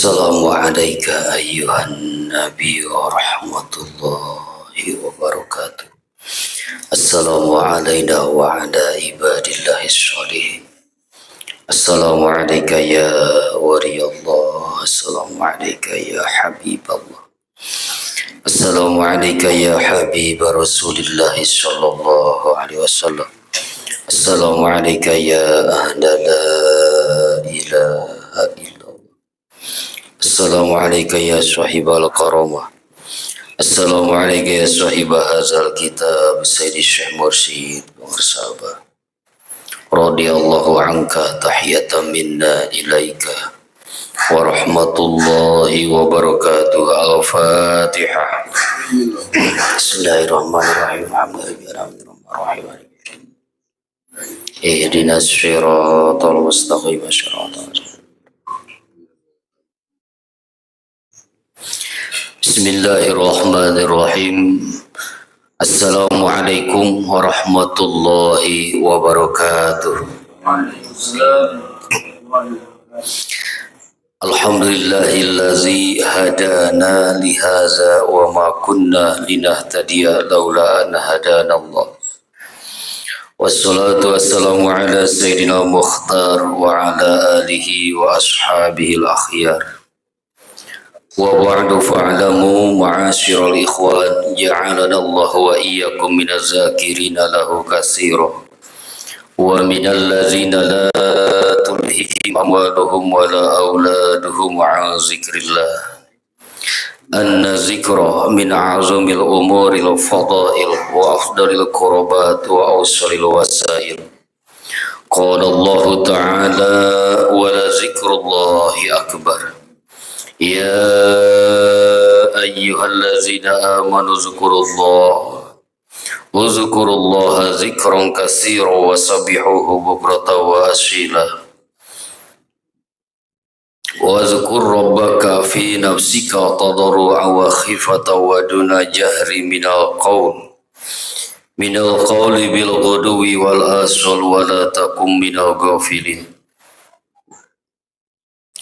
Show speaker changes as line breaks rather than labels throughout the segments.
Assalamualaikum ayuhan nabi wa rahmatullahi wa barakatuh. Assalamualaikum wa ala ibadillahi sholihin. Assalamualaikum ya wariyallah. Assalamualaikum ya habiballah. Assalamualaikum ya habib Rasulillah sallallahu alaihi wasallam. Assalamualaikum ya ahla la ilaha illallah. Assalamualaikum ya sahibal karamah. Assalamualaikum ya sahibah hazal kitab Sayyidi Syekh Mursyid wa sahabat. Radiyallahu anka tahiyatan minna ilaika wa rahmatullahi wa barakatuh. Al-Fatihah. Bismillahirrahmanirrahim. Alhamdulillahirrahmanirrahim. Ihdinas siratal mustaqim. Bismillahirrahmanirrahim. Assalamualaikum warahmatullahi wabarakatuh. Alhamdulillahillazi hadana lihaza wa ma kunna linahtadiya laula an hadana Allah. Wassalatu wassalamu ala sayyidina Mukhtar wa ala alihi wa ashabihi al-akhyar. Wa ba'du fa'lamu ma'asyiral ikhwan ja'alana Allah wa iyyakum minaz zakirina lahu katsiran wa minal ladzina la tulhihim amwaluhum wa la auladuhum 'an zikrillah. Anna zikra min a'zamil umuril fadail wa afdalil qurbat wa awsalil wasail. Qala Allah ta'ala wa la zikrullahi akbar. Ya ayyuhallazina amanu uzkurullaha zikran katsiran wa sabbihuhu bukratan wa asila. Wa zkur rabbaka fi nafsika tadarru'an wa khifatan wa duna jahri minal qawli bil ghuduwi wal asal wa la takum minal ghafilin.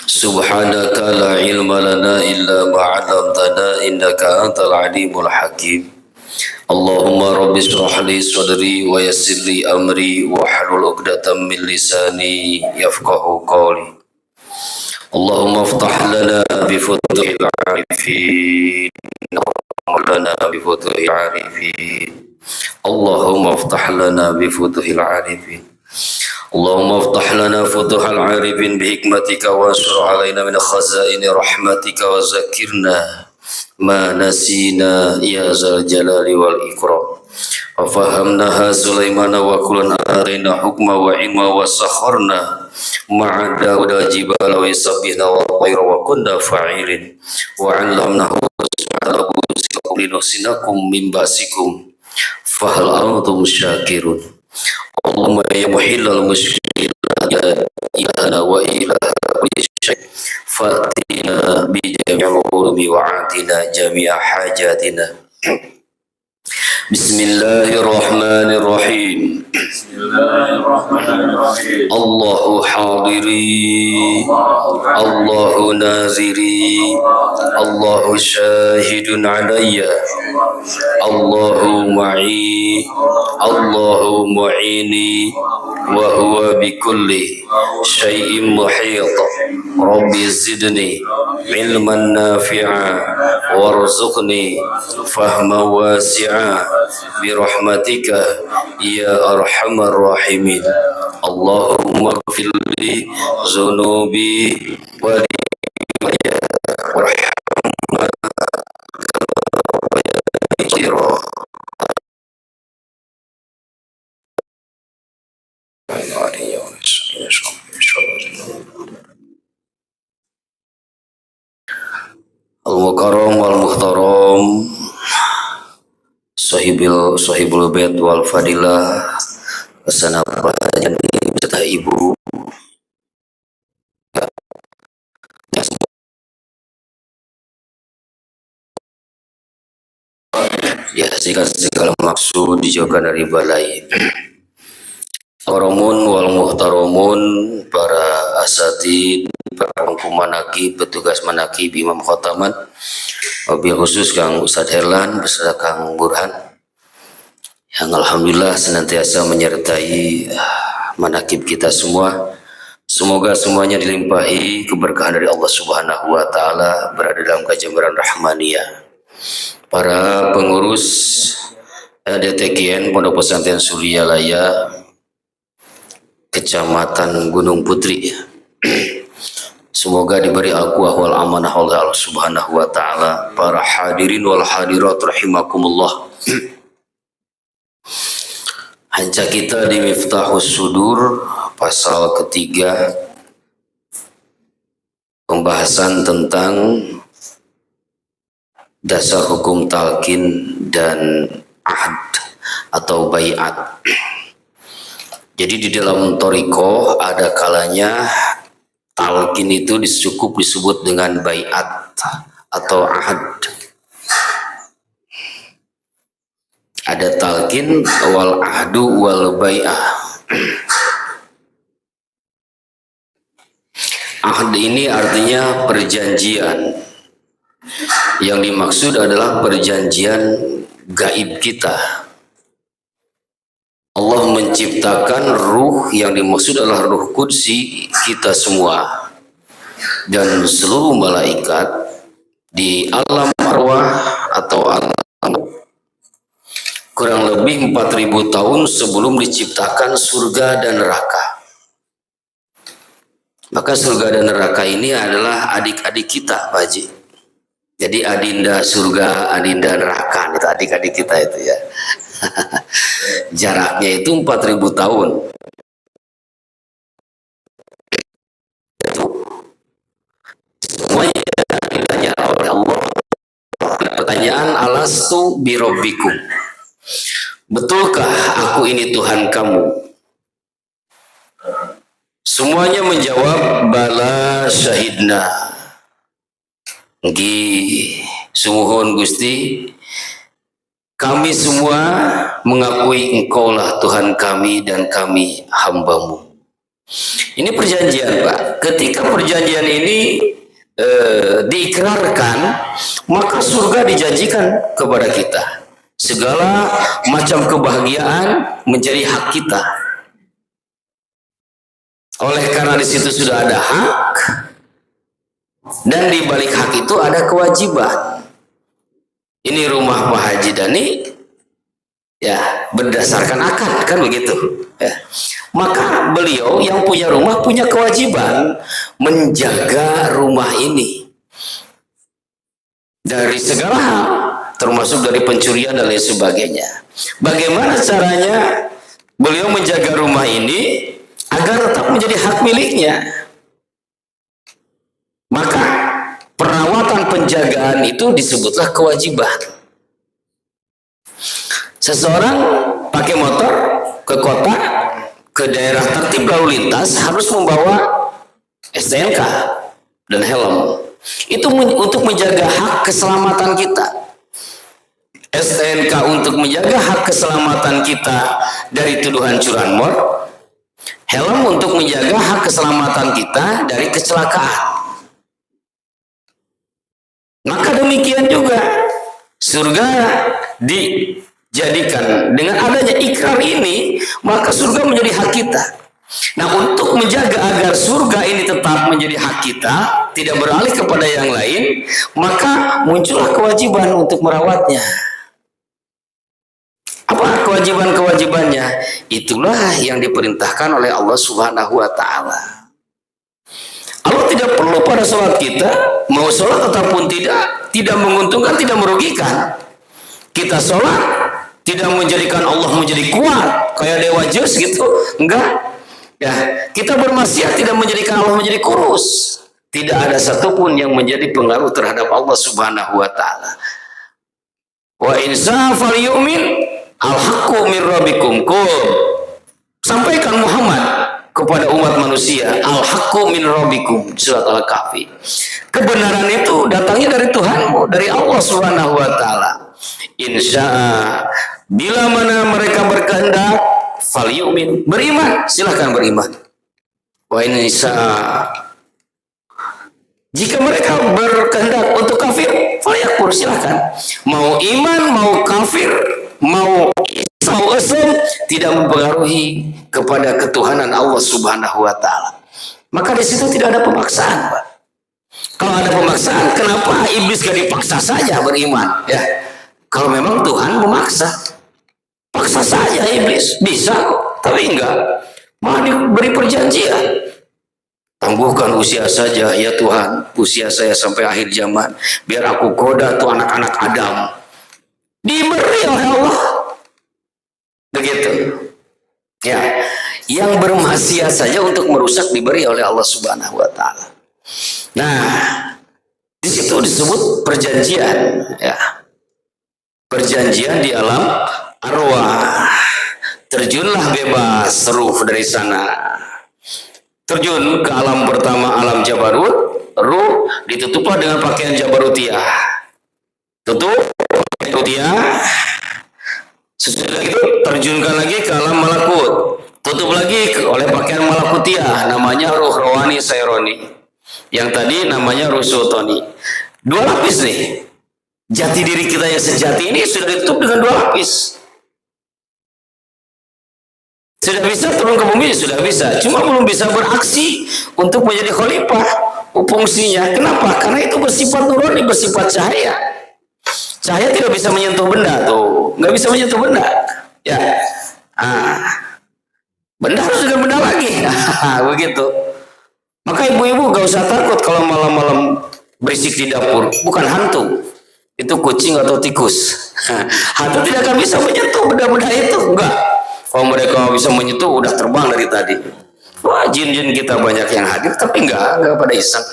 Subhanaka la ilma lana illa ma 'allamtana innaka antal alimul hakim. Allahumma rabbi shrah li sadri wa yassir li amri wa hlul 'uqdatam min lisani yafqahu qawli. Allahumma iftah lana bi futuhil 'arifin wa lana bi futuhil 'arifin. Allahumma iftah lana bi futuhil 'arifin. Allahumma iftah lana futuhal 'arifin bihikmatika wansur 'alaina min khazaini rahmatika wa zakirna ma nasina ya zal jalali wal ikram. Wa fahamnaha Sulaimana wa kullan ataina hukma wa ilma wa sakharna ma'a Dauda jibala wa sabbihna wa tayra wa kunna fa'ilin wa 'allamnahu subhanahu linusinakum min ba'sikum fahal antum syakirun. Allahumma ya muhillal musyrikin ya ilahana wa ilaha kulli syai' fatina bi jami'il ulumi wa atina jami'a hajatina. Bismillahirrahmanirrahim. Allahu hadiri, Allahu naziri, Allahu syahidun alayya, Allahu ma'i, Allahu mu'ini, wa huwa bikulli syai'in muhit. Rabbi zidni ilman nafi'a warzuqni fahman wasi'a birahmatika ya arhamar rahimin. Allahumma ighfirli zunubi wa li warhamna al-mukarram wal muhtaram sahibul bait wal fadilah wasanabah jadi beserta ibu ya segala maksud dijauhkan dari balai. Oromun wal muhtaromun, para asatid, para pangku manakib, petugas manakib, imam khotaman, wabil khusus Kang Ustadz Herlan beserta Kang Burhan yang alhamdulillah senantiasa menyertai manakib kita semua. Semoga semuanya dilimpahi keberkahan dari Allah Subhanahu wa taala, berada dalam kejemberan rahmaniyah. Para pengurus DTKN Pondok Pesantren Suryalaya Kecamatan Gunung Putri, semoga diberi al-quwwah wal amanah oleh Allah Subhanahu wa taala. Para hadirin wal hadirat rahimakumullah. Hanja kita di Miftahus Sudur pasal ketiga, pembahasan tentang dasar hukum talqin dan ahd atau baiat. Jadi di dalam thariqah ada kalanya talqin itu cukup disebut dengan baiat atau ahad. Ada talqin wal ahdu wal bai'ah. Ahd ini artinya perjanjian. Yang dimaksud adalah perjanjian gaib kita. Allah menciptakan ruh, yang dimaksud adalah ruh qudsi kita semua dan seluruh malaikat di alam arwah atau alam kurang lebih 4000 tahun sebelum diciptakan surga dan neraka. Maka surga dan neraka ini adalah adik-adik kita, Pak Haji. Jadi adinda surga, adinda neraka, itu adik-adik kita itu ya. Jaraknya itu 4000 tahun. Semuanya ditanya oleh Allah. Pertanyaan, alastu birabbikum, betulkah aku ini Tuhan kamu? Semuanya menjawab, bala syahidna. Nggih, sumuhun Gusti, kami semua mengakui engkaulah Tuhan kami dan kami hambamu. Ini perjanjian, Pak. Ketika perjanjian ini diikrarkan, maka surga dijanjikan kepada kita. Segala macam kebahagiaan menjadi hak kita. Oleh karena di situ sudah ada hak, dan di balik hak itu ada kewajiban. Ini rumah Pak Haji Dani, ya berdasarkan akad, kan begitu. Ya. Maka beliau yang punya rumah punya kewajiban menjaga rumah ini dari segala hal, termasuk dari pencurian dan lain sebagainya. Bagaimana caranya beliau menjaga rumah ini agar tetap menjadi hak miliknya? Maka perawatan penjagaan itu disebutlah kewajiban. Seseorang pakai motor ke kota, ke daerah tertib lalu lintas, harus membawa STNK dan helm. Itu untuk menjaga hak keselamatan kita. STNK untuk menjaga hak keselamatan kita dari tuduhan curanmor, helm untuk menjaga hak keselamatan kita dari kecelakaan. Maka demikian juga surga dijadikan dengan adanya ikrar ini, maka surga menjadi hak kita. Nah, untuk menjaga agar surga ini tetap menjadi hak kita, tidak beralih kepada yang lain, maka muncullah kewajiban untuk merawatnya. Apa kewajiban-kewajibannya? Itulah yang diperintahkan oleh Allah Subhanahu wa taala. Allah tidak perlu pada sholat kita, mau sholat ataupun tidak menguntungkan, tidak merugikan. Kita sholat tidak menjadikan Allah menjadi kuat kayak dewa Zeus gitu, enggak. Ya, kita bermaksiat tidak menjadikan Allah menjadi kurus. Tidak ada satupun yang menjadi pengaruh terhadap Allah Subhanahu wa taala. Wa insa falyu'min al-haqqu min rabbikum. Sampaikan Muhammad kepada umat manusia, al-haqqu min rabbikum, surat Al-Kahfi. Kebenaran itu datangnya dari Tuhanmu, dari Allah Subhanahu wa taala. Insya bila mana mereka berkehendak, falyu'min. Beriman, silahkan beriman. Wa in jika mereka berkehendak untuk kafir, falyakfur, silahkan. Mau iman, mau kafir, mau Islam, tidak mempengaruhi kepada ketuhanan Allah Subhanahu wa taala. Maka di situ tidak ada pemaksaan, Pak. Kalau ada pemaksaan, kenapa iblis gak dipaksa saja beriman? Ya, kalau memang Tuhan memaksa, paksa saja iblis, bisa kok. Tapi enggak, malah diberi perjanjian. Tangguhkan usia saja ya Tuhan, usia saya sampai akhir zaman, biar aku goda tuh anak-anak Adam. Diberi oleh Allah. Begitu. Ya, yang bermaksiat saja untuk merusak diberi oleh Allah Subhanahu wa taala. Nah, di situ disebut perjanjian, ya. Perjanjian di alam arwah. Terjunlah bebas ruh dari sana. Terjun ke alam pertama, alam Jabarut, ruh ditutuplah dengan pakaian Jabarutiah. Tutup Jabarutiah. Sesudah itu terjunkan lagi ke alam Malakut. Tutup lagi oleh pakaian Malakutiah, namanya ruh Rohani Saironi. Yang tadi namanya ruh Sultani. 2 lapis nih. Jati diri kita yang sejati ini sudah ditutup dengan 2 lapis. Sudah bisa turun ke bumi, sudah bisa. Cuma belum bisa beraksi untuk menjadi khalifah. Fungsinya, kenapa? Karena itu bersifat nurani, bersifat cahaya. Cahaya tidak bisa menyentuh benda tuh, nggak bisa menyentuh benda. Ya, benda harus dengan benda lagi. Begitu. Maka ibu-ibu gak usah takut kalau malam-malam berisik di dapur. Bukan hantu, itu kucing atau tikus. Hantu tidak akan bisa menyentuh benda-benda itu, enggak. Kalau mereka bisa menyentuh, udah terbang dari tadi. Wah, jin-jin kita banyak yang hadir, tapi enggak pada iseng.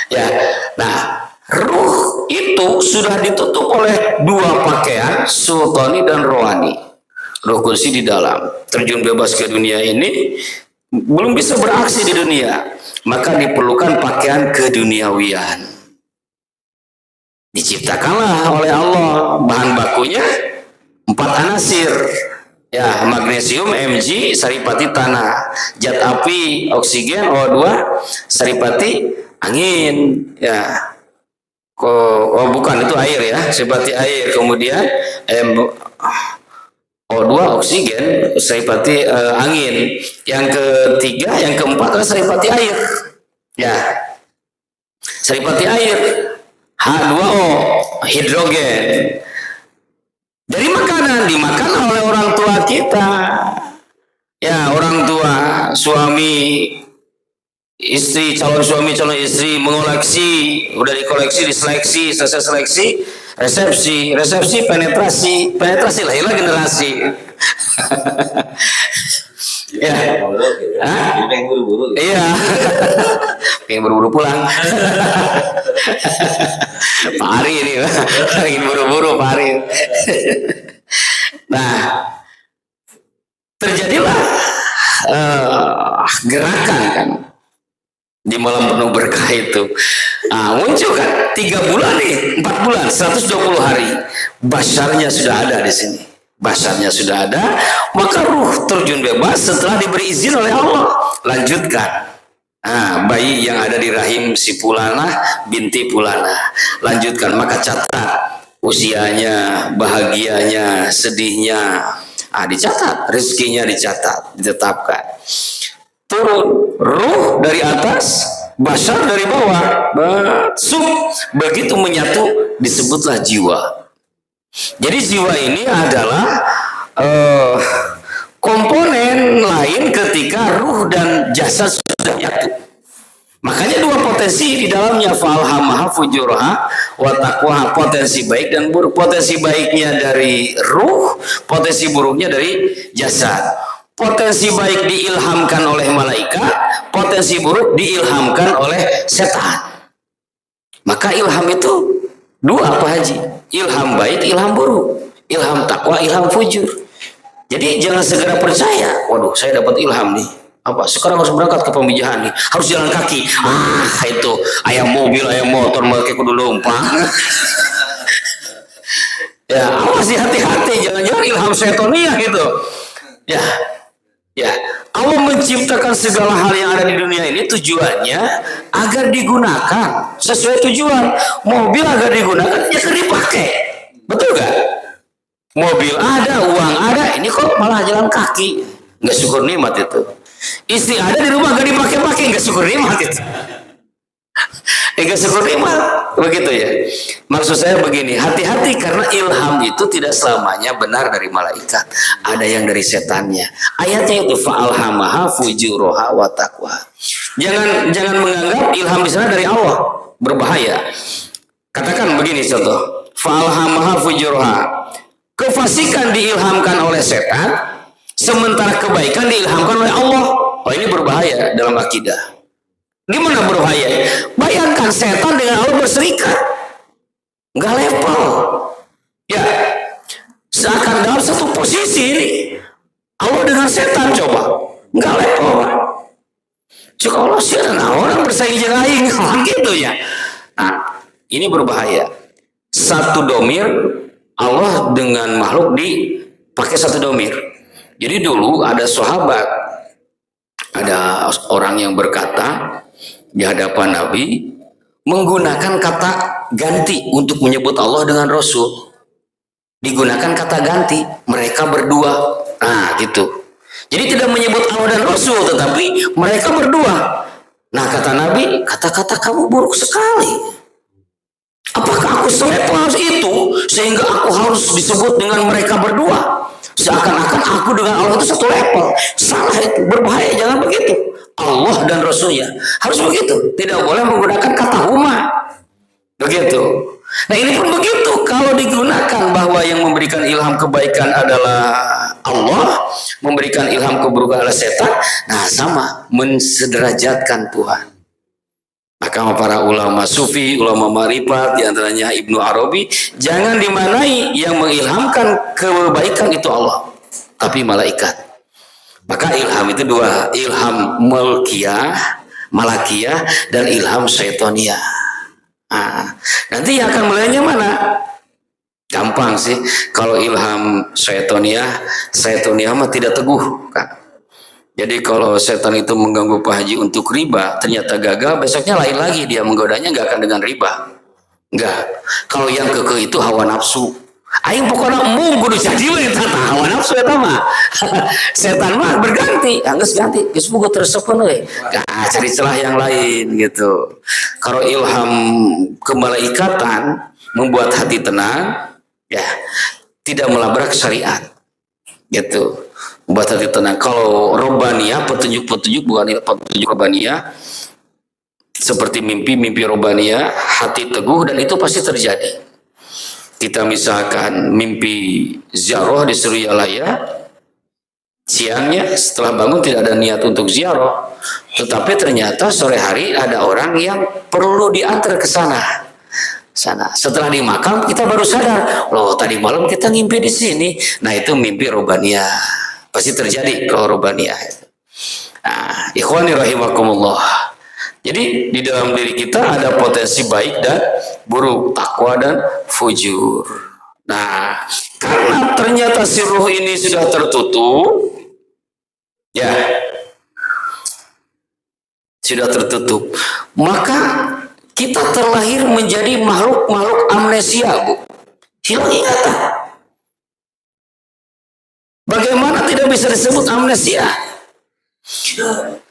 Ya, nah, ruh itu sudah ditutup oleh 2 pakaian, sultani dan rohani. Ruh kursi di dalam, terjun bebas ke dunia ini, belum bisa beraksi di dunia, maka diperlukan pakaian keduniawian. Diciptakanlah oleh Allah bahan bakunya 4 anasir. Ya, magnesium, Mg, saripati tanah, zat api, oksigen, O2, saripati angin. Ya, bukan itu air ya, saripati air. Kemudian O2, oksigen, saripati angin. Yang ketiga, yang keempat adalah saripati air. Ya, saripati air. H2O, hidrogen. Dari makanan, dimakan oleh orang tua kita. Ya, orang tua, suami, istri, calon suami, calon istri mengoleksi, udah dikoleksi, diseleksi, selesai seleksi, resepsi, penetrasi lahirlah generasi. Ya, pengen buru-buru. Iya, pengen buru-buru pulang. Pak Ari ini, pengen buru-buru Pak Ari. Nah, terjadilah gerakan kan di malam penuh berkah itu. Muncul kan 3 bulan nih, 4 bulan, 120 hari. Basarnya sudah ada di sini. Basarnya sudah ada, maka ruh terjun bebas setelah diberi izin oleh Allah. Lanjutkan. Bayi yang ada di rahim si Pulana binti Pulana. Lanjutkan, maka catat usianya, bahagianya, sedihnya. Dicatat, rezekinya dicatat, ditetapkan. Turun ruh dari atas, basar dari bawah. Begitu menyatu disebutlah jiwa. Jadi jiwa ini adalah komponen lain ketika ruh dan jasad sudah menyatu. Makanya 2 potensi di dalamnya, falhamaha fujuraha wa taqwaha, potensi baik dan buruk. Potensi baiknya dari ruh, potensi buruknya dari jasad. Potensi baik diilhamkan oleh malaikat, potensi buruk diilhamkan oleh setan. Maka ilham itu 2 apa Haji? Ilham baik, ilham buruk. Ilham takwa, ilham fujur. Jadi jangan segera percaya, waduh saya dapat ilham nih. Apa? Sekarang harus berangkat ke pemijahan nih. Harus jalan kaki. Itu ayam mobil, ayam motor, mereka kudu lompat. Ya, awas hati-hati, jangan-jangan ilham setoniah gitu. Ya, ya. Allah menciptakan segala hal yang ada di dunia ini tujuannya agar digunakan sesuai tujuan. Mobil agar digunakan, ya agar dipakai. Betul gak? Mobil ada, uang ada, ini kok malah jalan kaki. Nggak syukur nikmat itu. Istri ada di rumah gak dipakai-pakai, nggak syukur nikmat itu. Nggak syukur nikmat, begitu ya. Maksud saya begini, hati-hati karena ilham itu tidak selamanya benar dari malaikat. Ada yang dari setannya. Ayatnya itu fa'alhamaha fujuraha wa taqwa. Jangan menganggap ilham di sana dari Allah, berbahaya. Katakan begini contoh, fa'alhamaha fujuraha. Kefasikan diilhamkan oleh setan, sementara kebaikan diilhamkan oleh Allah. Oh, ini berbahaya dalam akidah. Gimana berbahaya? Bayangkan setan dengan Allah berserikat. Nggak level. Ya, seakan dalam satu posisi ini. Allah dengan setan coba. Nggak level. Jika Allah sih dan orang bersaing jelaing. Gitu ya. Nah, ini berbahaya. Satu domir, Allah dengan makhluk dipakai satu domir. Jadi dulu ada sahabat, ada orang yang berkata di hadapan Nabi menggunakan kata ganti untuk menyebut Allah dengan Rasul. Digunakan kata ganti, mereka berdua. Nah, gitu. Jadi tidak menyebut Allah dan Rasul, tetapi mereka berdua. Nah, kata Nabi, kata-kata kamu buruk sekali. Apakah aku selevel itu sehingga aku harus disebut dengan mereka berdua? Seakan-akan aku dengan Allah itu satu level. Salah itu, berbahaya, jangan begitu. Allah dan Rasulnya harus begitu. Tidak boleh menggunakan kata huma. Begitu. Nah, ini pun begitu. Kalau digunakan bahwa yang memberikan ilham kebaikan adalah Allah, memberikan ilham keburukan adalah setan, nah sama, mensederajatkan Tuhan. Maka para ulama sufi, ulama marifat, diantaranya Ibnu Arabi, jangan dimanai yang mengilhamkan kebaikan itu Allah, tapi malaikat. Maka ilham itu dua, ilham malakiyah, dan ilham syaitoniyah. Nah, nanti yang akan mulainya mana? Gampang sih, kalau ilham syaitoniyah mah tidak teguh, kan? Jadi kalau setan itu mengganggu Pak Haji untuk riba, ternyata gagal, besoknya lain lagi dia menggodanya, nggak akan dengan riba. Nggak. Kalau yang kekeh itu hawa nafsu. Aing pokoknya kudu jadi we hawa nafsu eta mah. Setan mah berganti, geus ganti, geus boga teresepan we. Cari celah yang lain gitu. Kalau ilham kemalaikatan membuat hati tenang, ya tidak melabrak syariat. Gitu. Membuat hati tenang. Kalau robaniyah, petunjuk bukan petunjuk robaniyah, seperti mimpi robaniyah, hati teguh dan itu pasti terjadi. Kita misalkan mimpi ziarah di Suriyalaya, siangnya setelah bangun tidak ada niat untuk ziarah, tetapi ternyata sore hari ada orang yang perlu diantar ke sana. Setelah di makam kita baru sadar, loh tadi malam kita ngimpi di sini. Nah, itu mimpi robaniyah. Pasti terjadi kalau robaniyah. Nah, ikhwani rahimakumullah. Jadi di dalam diri kita ada potensi baik dan buruk, takwa dan fujur. Nah, karena ternyata si ruh ini sudah tertutup, ya, sudah tertutup, maka kita terlahir menjadi makhluk amnesia, Bu. Hilang ingatan. Bagaimana tidak bisa disebut amnesia?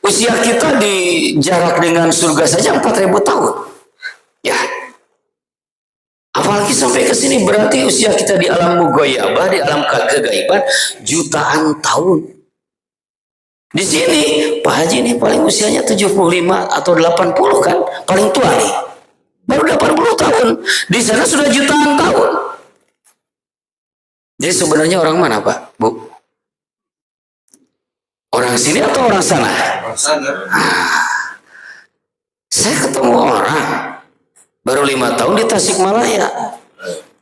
Usia kita di jarak dengan surga saja 4.000 tahun. Ya. Apalagi sampai ke sini berarti usia kita di alam mughayyabah, di alam kegaiban jutaan tahun. Di sini Pak Haji ini paling usianya 75 atau 80 kan? Paling tua nih. Baru 80 tahun. Di sana sudah jutaan tahun. Jadi sebenarnya orang mana, Pak? Bu? Orang sini atau orang sana? Orang sana. Saya ketemu orang baru 5 tahun di Tasikmalaya.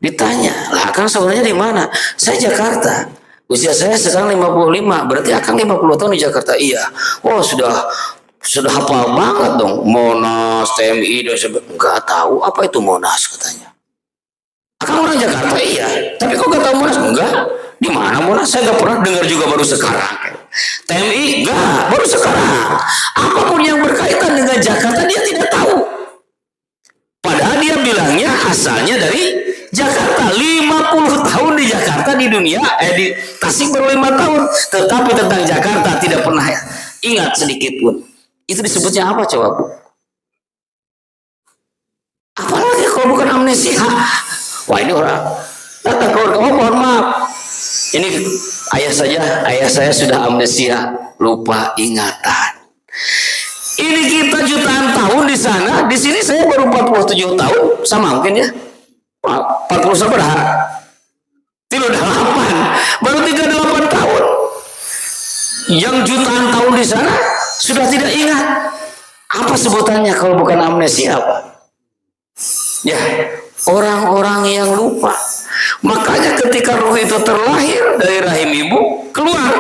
Ditanya, lah Akang sebenarnya di mana? Saya Jakarta. Usia saya sekarang 55, berarti Akang 50 tahun di Jakarta. Iya. Oh, sudah hafal banget dong. Monas, TMI, dan sebagainya. Enggak tahu apa itu Monas katanya. Akang orang Jakarta, iya. Tapi kok gak tahu Monas? Enggak. Di mana mana? Mana saya nggak pernah dengar juga baru sekarang. TMI nggak, baru sekarang. Apapun yang berkaitan dengan Jakarta dia tidak tahu. Padahal dia bilangnya asalnya dari Jakarta. 50 tahun di Jakarta, di dunia, di Tasik baru 5 tahun. Tetapi tentang Jakarta tidak pernah ingat sedikit pun. Itu disebutnya apa coba Bu? Apalagi kalau bukan amnesia. Wah ini orang datang ke oh mohon maaf. Ini ayah saya sudah amnesia, lupa ingatan. Ini kita jutaan tahun di sana, di sini saya baru 47 tahun, sama mungkin ya. 40 seberapa? 38, baru 38 tahun. Yang jutaan tahun di sana sudah tidak ingat. Apa sebutannya kalau bukan amnesia apa? Ya, orang-orang yang lupa. Makanya ketika ruh itu terlahir dari rahim ibu, keluar,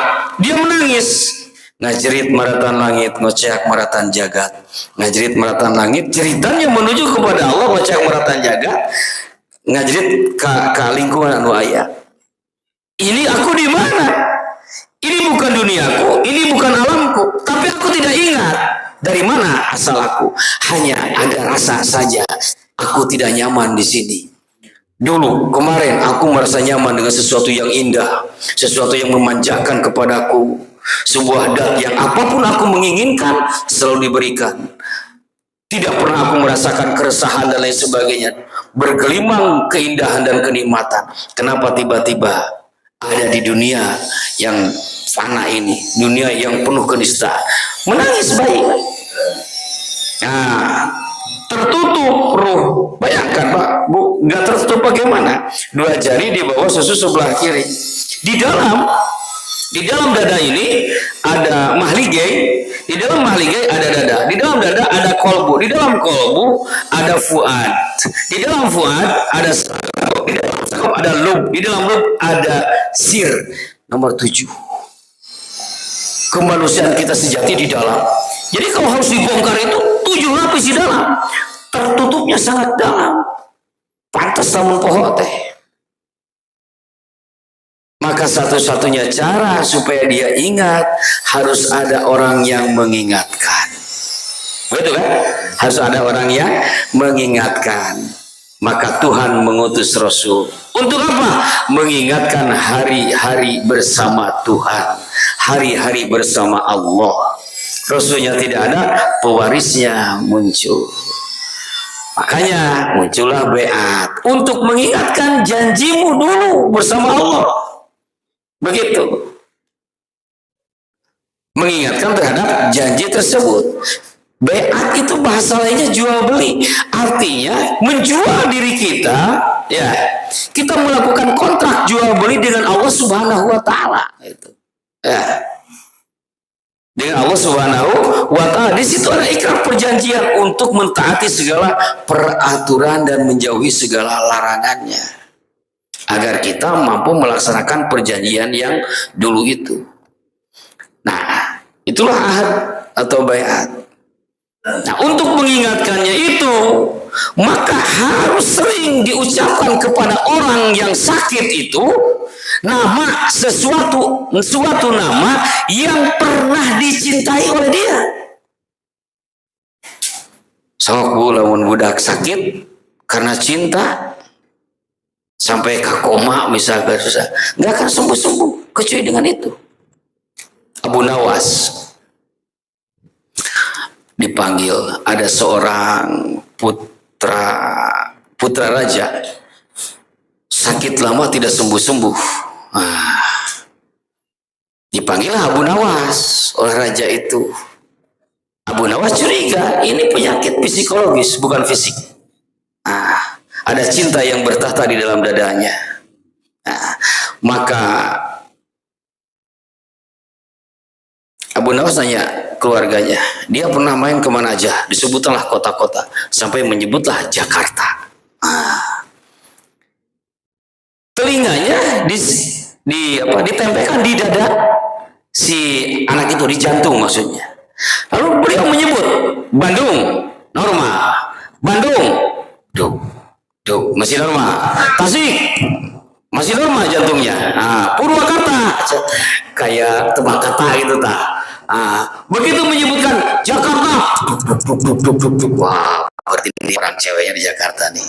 dia menangis. Ngajrit maratan langit, ngocek maratan jagat. Ngajrit maratan langit, ceritanya menuju kepada Allah, ngocek maratan jagat. Ngajrit ke lingkungan anu aya. Ini aku di mana? Ini bukan duniaku, ini bukan alamku. Tapi aku tidak ingat dari mana asal aku. Hanya ada rasa saja. Aku tidak nyaman di sini. Dulu, kemarin aku merasa nyaman dengan sesuatu yang indah, sesuatu yang memanjakan kepadaku. Sebuah dat yang apapun aku menginginkan selalu diberikan. Tidak pernah aku merasakan keresahan dan lain sebagainya. Bergelimang keindahan dan kenikmatan. Kenapa tiba-tiba ada di dunia yang fana ini, dunia yang penuh kenistaan? Menangis bayi. Nah, tertutup ruh. Bayangkan Pak, Bu, nggak tertutup bagaimana? 2 jari di bawah susu sebelah kiri. Di dalam dada ini ada mahligai, di dalam mahligai ada dada, di dalam dada ada kolbu, di dalam kolbu ada fuad, di dalam fuad ada saraf, di dalam saraf ada lub, di dalam lub ada sir. Nomor 7. Kemanusiaan kita sejati di dalam. Jadi kalau harus dibongkar itu 7 lapis di dalam. Tertutupnya sangat dalam. Pantas namun pohon teh. Maka satu-satunya cara supaya dia ingat harus ada orang yang mengingatkan. Betul kan? Harus ada orang yang mengingatkan. Maka Tuhan mengutus Rasul. Untuk apa? Mengingatkan hari-hari bersama Tuhan. Hari-hari bersama Allah. Rasulnya tidak ada, pewarisnya muncul. Makanya muncullah beat. Untuk mengingatkan janjimu dulu bersama Allah. Begitu. Mengingatkan terhadap janji tersebut. Beat itu bahasa lainnya jual beli. Artinya menjual diri kita, ya. Kita melakukan kontrak jual beli dengan Allah Subhanahu wa taala itu. Ya. Dengan Allah Subhanahu wa taala. Di situ ada ikrar perjanjian untuk mentaati segala peraturan dan menjauhi segala larangannya. Agar kita mampu melaksanakan perjanjian yang dulu itu. Nah, itulah ahad atau bayat. Nah, untuk mengingatkannya itu, maka harus sering diucapkan kepada orang yang sakit itu nama suatu nama yang pernah dicintai oleh dia. Sok lamun budak sakit karena cinta sampai ke koma misalkan susah, nggak akan sembuh-sembuh kecuali dengan itu. Abu Nawas dipanggil, ada seorang putra raja sakit lama tidak sembuh-sembuh. Dipanggillah Abu Nawas oleh raja itu. Abu Nawas curiga ini penyakit psikologis bukan fisik. Ada cinta yang bertahta di dalam dadanya. Maka Abu Nawas nanya keluarganya, dia pernah main kemana aja? Disebutlah kota-kota sampai menyebutlah Jakarta. Telinganya ditempelkan di dada si anak itu, di jantung maksudnya. Lalu beliau menyebut Bandung normal, Bandung masih normal, Tasik masih normal jantungnya, Purwakarta Kayak tebak kata gitu tak. Begitu menyebutkan Jakarta, wah, berarti ini orang ceweknya di Jakarta nih.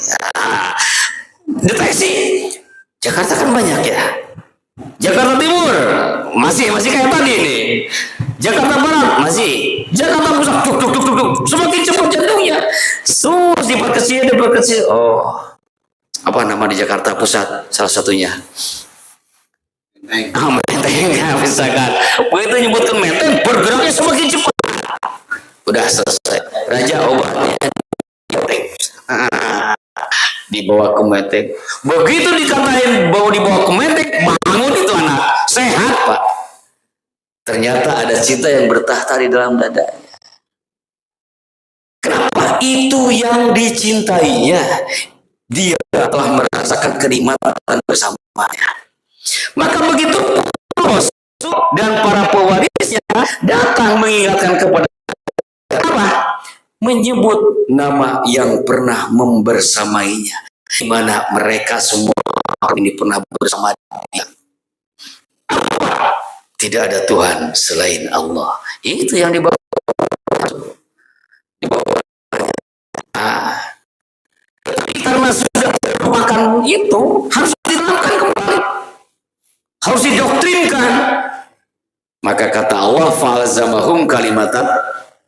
Deteksi. Jakarta kan banyak ya. Jakarta Timur masih kayak tadi nih. Jakarta Barat masih. Jakarta Pusat semakin cepat jantungnya. Terus diperkecil. Oh, apa nama di Jakarta Pusat? Salah satunya. Menteng ya, misalkan. Begitu nyebutkan Menteng, bergeraknya semakin cepat. Udah selesai. Raja obatnya Menteng. Dibawa ke Menteng. Begitu dikatain bahwa dibawa ke Menteng, bangun itu anak. Sehat, Pak. Ternyata ada cinta yang bertahta di dalam dadanya. Kenapa? Itu yang dicintainya. Dia telah merasakan kenikmatan bersamanya. Maka begitu Rasul dan para pewarisnya datang mengingatkan kepada apa? Menyebut nama yang pernah membersamainya, di mana mereka semua ini pernah bersama dia. Apa? Tidak ada Tuhan selain Allah. Itu yang dibawa. Karena sudah merupakan itu, harus ditanamkan kembali, harus didoktrinkan. Maka kata Allah, fa'alzamahum kalimatan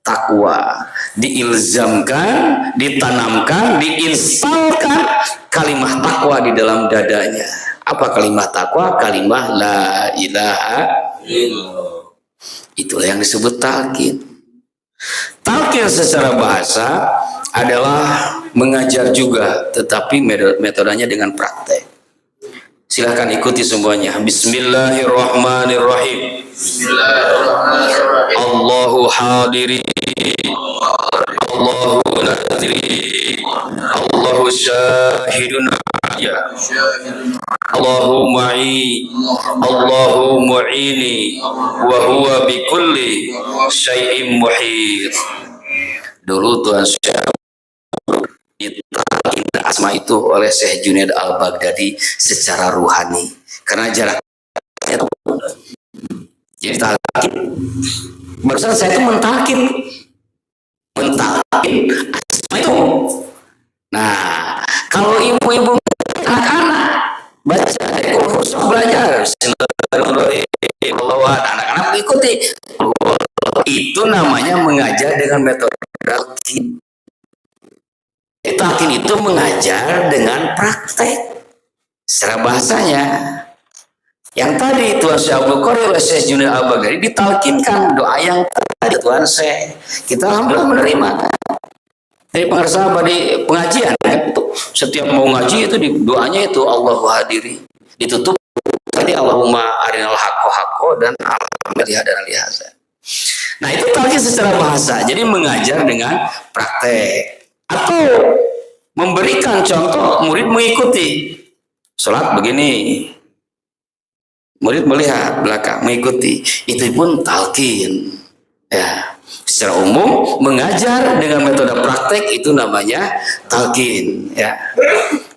takwa, diilzamkan, ditanamkan, diinstalkan kalimat takwa di dalam dadanya. Apa kalimat takwa? Kalimat la ilaha illallah. Itulah yang disebut talqin. Talqin secara bahasa adalah mengajar juga, tetapi metodenya dengan praktek. Silahkan ikuti semuanya. Bismillahirrahmanirrahim. Bismillahirrahmanirrahim. Allahu hadiri, Allahu nadiri, Allahu syahidun ya, Allahu ma'i, Allahu mu'ini, wa huwa bikulli syai'in muhit. Dulu Tuhan Syekh ditalqin asma itu oleh Syekh Junaid Al-Baghdadi secara ruhani, karena jaraknya jadi talqin. Barusan saya itu mentalkin asma itu. Nah, kalau ibu-ibu anak-anak baca kursus belajar anak-anak ikuti, itu namanya mengajar dengan metode talqin. Talqin itu mengajar dengan praktek secara bahasanya. Yang tadi Tuan Syekh Abdul Qadir oleh Syekh Junaid Al-Baghdadi ditalkinkan doa yang tadi Tuan Syekh. Kita alhamdulillah menerima dari pengasahabat di pengajian. Setiap mau ngaji itu doanya itu Allahu hadiri. Ditutup tadi Allahumma arinal haqqo dan alhamdulillah dan alihasa. Nah, itu talqin secara bahasa. Jadi mengajar dengan praktek. Atau memberikan contoh, murid mengikuti. Sholat begini, murid melihat belakang, mengikuti. Itu pun talqin. Ya, secara umum mengajar dengan metode praktek itu namanya talqin. Ya.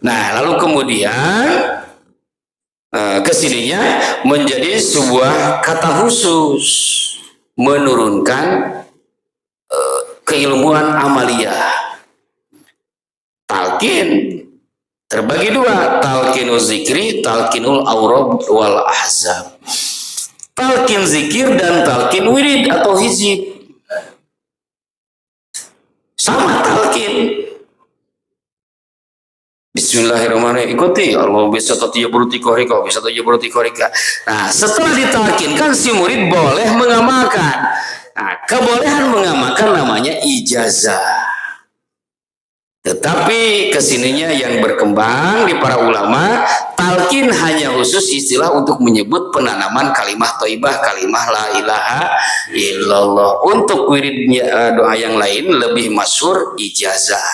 Nah, lalu kemudian kesininya menjadi sebuah kata khusus, menurunkan keilmuan amaliyah. Talqin terbagi dua, talqinul zikri, talqinul aurad wal ahzab. Talqin zikir dan talqin wirid atau hizib. Sama talqin. Bismillahirrahmanirrahim. Ikuti Allah bisa tatiya beruti korika, bisa tatiya beruti korika. Nah, setelah ditalqinkan si murid boleh mengamalkan. Nah, kebolehan mengamalkan namanya ijazah. Tetapi kesininya yang berkembang di para ulama, talqin hanya khusus istilah untuk menyebut penanaman kalimah thayyibah, kalimah la ilaha illallah. Untuk wiridnya doa yang lain lebih masyhur ijazah.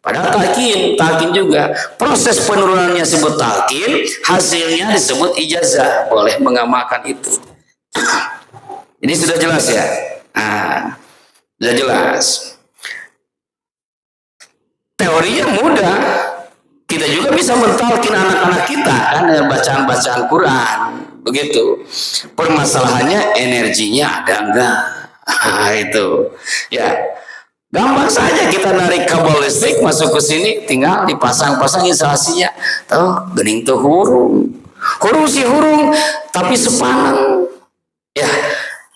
Padahal talqin juga proses penurunannya disebut talqin, hasilnya disebut ijazah. Boleh mengamalkan itu. Ini sudah jelas ya? Sudah jelas. Teorinya mudah. Kita juga bisa mentalkin anak-anak kita kan dengan bacaan-bacaan Quran.
begitu. Permasalahannya energinya ada enggak? Itu ya. Gampang saja kita narik kabel listrik masuk ke sini, tinggal dipasang-pasang instalasinya. Tuh, gening tuh hurung. Hurung sih hurung, tapi sepaneng. Ya,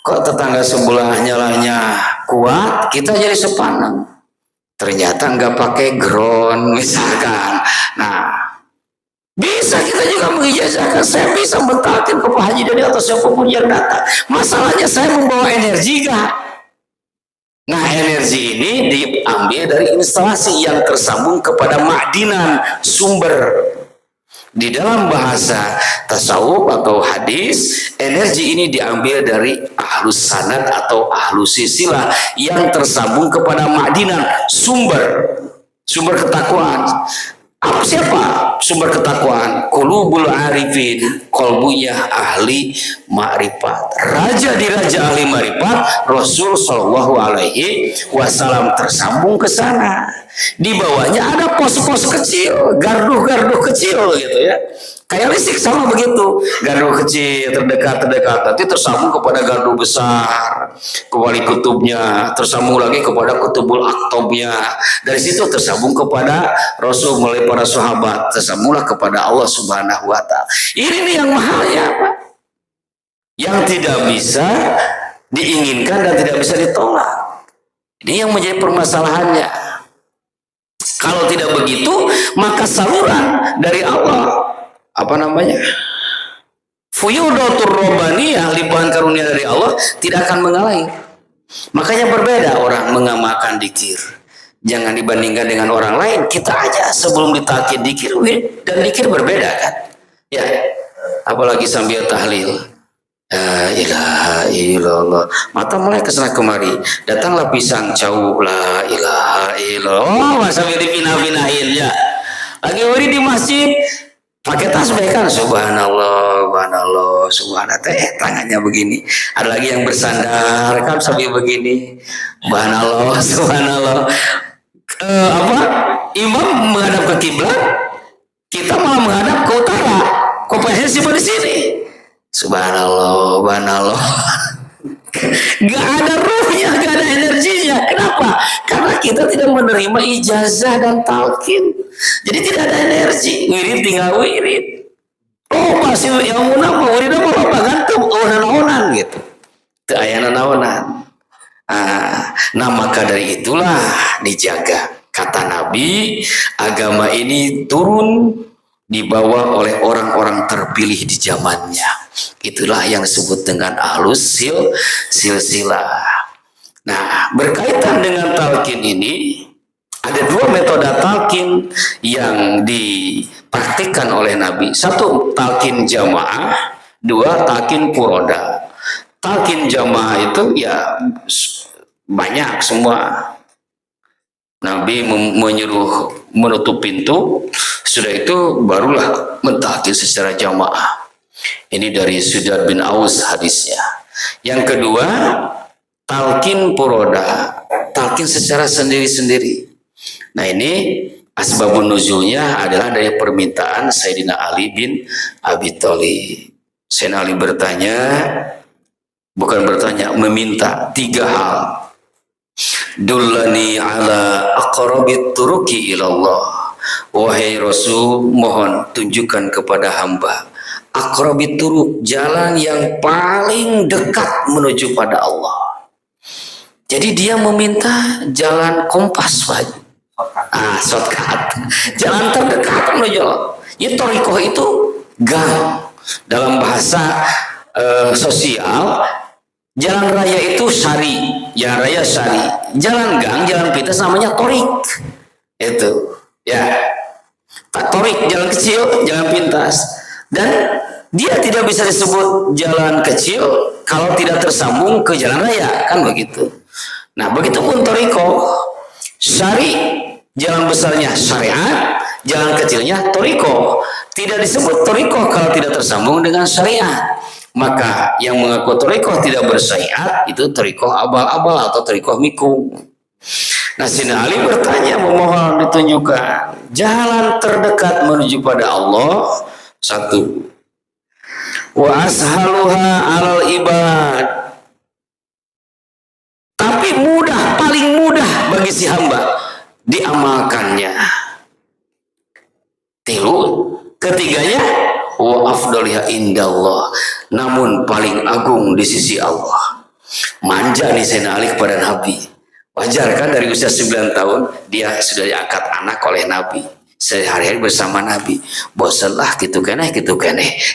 kok tetangga sebelah nyalanya kuat, kita jadi sepaneng. Ternyata nggak pakai ground misalkan. Nah, bisa kita juga mengijazahkan, saya bisa mentakin ke Pak Haji Dani atau siapapun yang datang. Masalahnya saya membawa energi nggak? Nah, energi ini diambil dari instalasi yang tersambung kepada ma'dinan, sumber. Di dalam bahasa tasawuf atau hadis, energi ini diambil dari ahlus sanad atau ahlus silsilah yang tersambung kepada ma'dinan, sumber ketakwaan. Apa siapa sumber ketakwaan? Qulubul arifin, kolbunya ahli ma'rifat. Raja di raja ahli ma'rifat, Rasul Shallallahu Alaihi Wasallam tersambung ke sana. Di bawahnya ada pos-pos kecil, gardu-gardu kecil gitu ya. Kayak listrik sama begitu, gardu kecil terdekat, nanti tersambung kepada gardu besar, ke wali kutubnya, tersambung lagi kepada kutubul aktobnya, dari situ tersambung kepada Rasul melalui para sahabat, tersambunglah kepada Allah Subhanahu Wa Taala. Ini nih yang mahalnya, Pak, yang tidak bisa diinginkan dan tidak bisa ditolak. Ini yang menjadi permasalahannya. Kalau tidak begitu, maka saluran dari Allah, fuyudatur robbaniyah, limpahan karunia dari Allah tidak akan mengalami. Makanya berbeda orang mengamalkan dikir. Jangan dibandingkan dengan orang lain. Kita aja sebelum ditakid dikir dan dikir berbeda kan? Ya, apalagi sambil tahlil. La ilaha illallah. Mata mulai kesana kemari. Datanglah pisang cau. La ilaha illallah. Oh, sambil dipinah-pinahin ya. Lagi wiri di masjid. Pakai tasbih kan, subhanallah, subhanallah, tangannya begini. Ada lagi yang bersandar kan sambil begini, subhanallah. Imam menghadap ke kiblat, kita malah menghadap ke utara. Komprehensi di sini. Subhanallah. Gak ada ruhnya, gak ada energinya. Kenapa? Karena kita tidak menerima ijazah dan talqin. Jadi tidak ada energi. Wirid tinggal wirid. Oh, masih yang munah mah wirid mah apa gantung onan-onan gitu. Teu aya naonan. Nah, maka dari itulah dijaga. Kata Nabi, agama ini turun dibawa oleh orang-orang terpilih di zamannya. Itulah yang disebut dengan ahlus silsilah. Nah, berkaitan dengan talqin ini, ada dua metode talqin yang dipraktikkan oleh Nabi. Satu, talqin jamaah. Dua, talqin furoda. Talqin jamaah itu ya banyak semua. Nabi menyuruh menutup pintu, sudah itu barulah mentalqin secara jamaah. Ini dari Sudad bin Aus hadisnya. Yang kedua, talqin furoda, talqin secara sendiri-sendiri. Nah, ini asbabun nuzulnya adalah dari permintaan Sayyidina Ali bin Abi Thalib. Sayyidina Ali meminta tiga hal. Dullani ala aqrabit turuki ilallah. Wahai Rasul, mohon tunjukkan kepada hamba aqrabit turuk, jalan yang paling dekat menuju pada Allah. Jadi dia meminta jalan kompas, Pak. Shortcut. Jalan terdekat menuju Allah. Ya, thariqah itu gang. Dalam bahasa sosial, jalan raya itu syari, jalan raya syari. Jalan gang, jalan pintas namanya torik. Itu, ya. Torik, jalan kecil, jalan pintas. Dan dia tidak bisa disebut jalan kecil kalau tidak tersambung ke jalan raya, kan begitu. Nah, begitu pun thariqah. Syari, jalan besarnya syariat, jalan kecilnya thariqah. Tidak disebut thariqah kalau tidak tersambung dengan syariat. Maka yang mengaku thariqah tidak bersyariat itu thariqah abal-abal atau thariqah mikung. Nah, Sayyidina Ali bertanya, memohon ditunjukkan jalan terdekat menuju pada Allah. Satu, wa ashaluha alal ibad. Tapi mudah, paling mudah bagi si hamba diamalkannya. Tilu, ketiganya wa afdaliha indallah, namun paling agung di sisi Allah. Manja nih Sayyidina Ali kepada Nabi. Wajar kan, dari usia 9 tahun dia sudah diangkat anak oleh Nabi. Sehari-hari bersama Nabi. Bosanlah gitu keneh.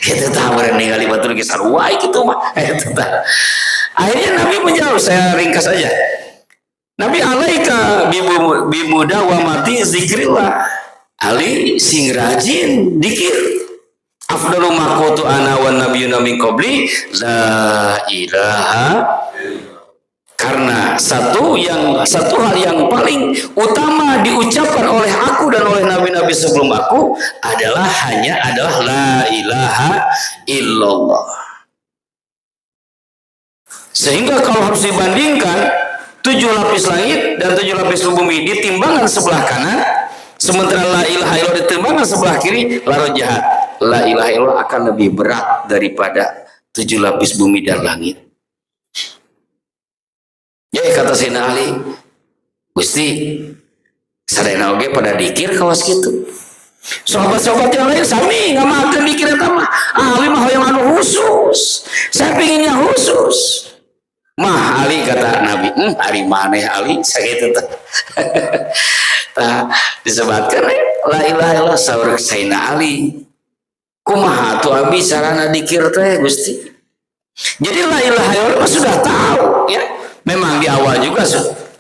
Kita tahu ningali batur kisah wah gitu mah. Akhirnya Nabi menjawab, saya ringkas aja. Nabi alaika bimuda wa mati zikrillah. Ali sing rajin dikir. Afdalu maqutu ana wan nabiyyuna min qabli la ilaha. Karena satu hal yang paling utama diucapkan oleh aku dan oleh nabi-nabi sebelum aku adalah la ilaha illallah. Sehingga kalau harus dibandingkan 7 lapis langit dan 7 lapis bumi ditimbangkan sebelah kanan, sementara la ilaha illallah ditimbangkan sebelah kiri, lalu jahat. La ilaha illallah akan lebih berat daripada 7 lapis bumi dan langit. Ya kata Sayyidina Ali, Gusti sadayana oge pada dikir kawas gitu. Sahabat-sahabat yang lain sami nggak makan dikir eta mah. Ali mah hoyong anu khusus. Saya pinginnya khusus. Mah Ali kata Nabi, hari maneh Ali sakitu teh. Tah disebutkan la ilaha illallah saur Sayyidina Ali. Kumaha tuh abi sarana dikir teh Gusti. Jadi la ilaha illallah sudah tahu ya. Memang di awal juga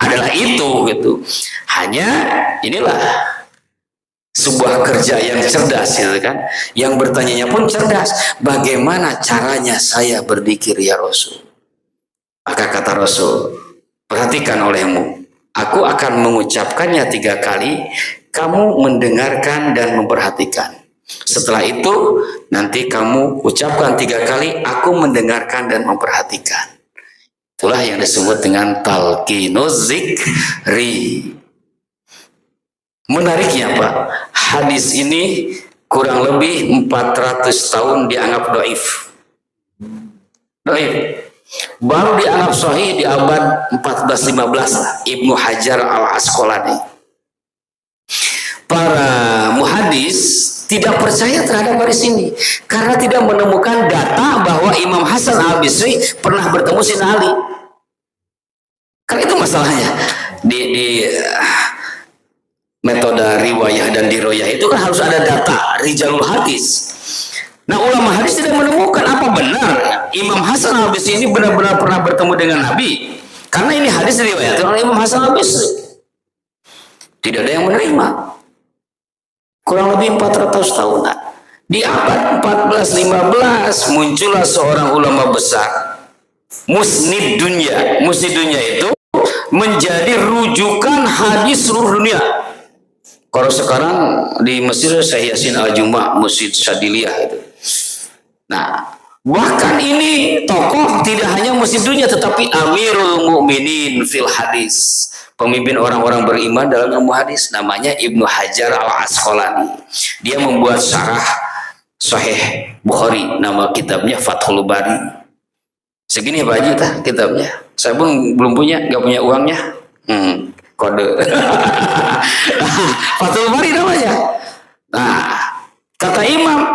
adalah itu gitu. Hanya inilah sebuah kerja yang cerdas gitu kan. Yang bertanyanya pun cerdas. Bagaimana caranya saya berzikir ya Rasul? Maka kata Rasul, perhatikan olehmu. Aku akan mengucapkannya 3 kali. Kamu mendengarkan dan memperhatikan. Setelah itu nanti kamu ucapkan 3 kali. Aku mendengarkan dan memperhatikan. Itulah yang disebut dengan talqinuz zikri. Menariknya Pak, hadis ini kurang lebih 400 tahun dianggap dhaif. Baru dianggap sahih di abad 14-15 Ibnu Hajar al-Asqalani. Para muhadis tidak percaya terhadap hadis ini karena tidak menemukan data bahwa Imam Hasan al-Bisri pernah bertemu Sayyidina Ali. Karena itu masalahnya di metode riwayah dan diroyah itu kan harus ada data rijalul hadis. Nah ulama hadis tidak menemukan apa benar Imam Hasan al-Bisri ini benar-benar pernah bertemu dengan Nabi. Karena ini hadis riwayat oleh Imam Hasan al-Bisri. Tidak ada yang menerima. Kurang lebih 400 tahun. Di abad 14-15 muncullah seorang ulama besar. Musnid dunya itu menjadi rujukan hadis seluruh dunia. Kalau sekarang di Mesir Syekh Yasin Al-Juma' Masjid Syadiliyah itu. Nah, bahkan ini tokoh tidak hanya muslim dunia tetapi Amirul Mukminin fil hadis. Pemimpin orang-orang beriman dalam ilmu hadis, namanya Ibnu Hajar al-Asqalani. Dia membuat syarah Sahih Bukhari, nama kitabnya Fathul Bari. Segini Pak Haji tah kitabnya. Saya pun belum punya, nggak punya uangnya. Kode. Fathul Bari namanya. Nah, kata Imam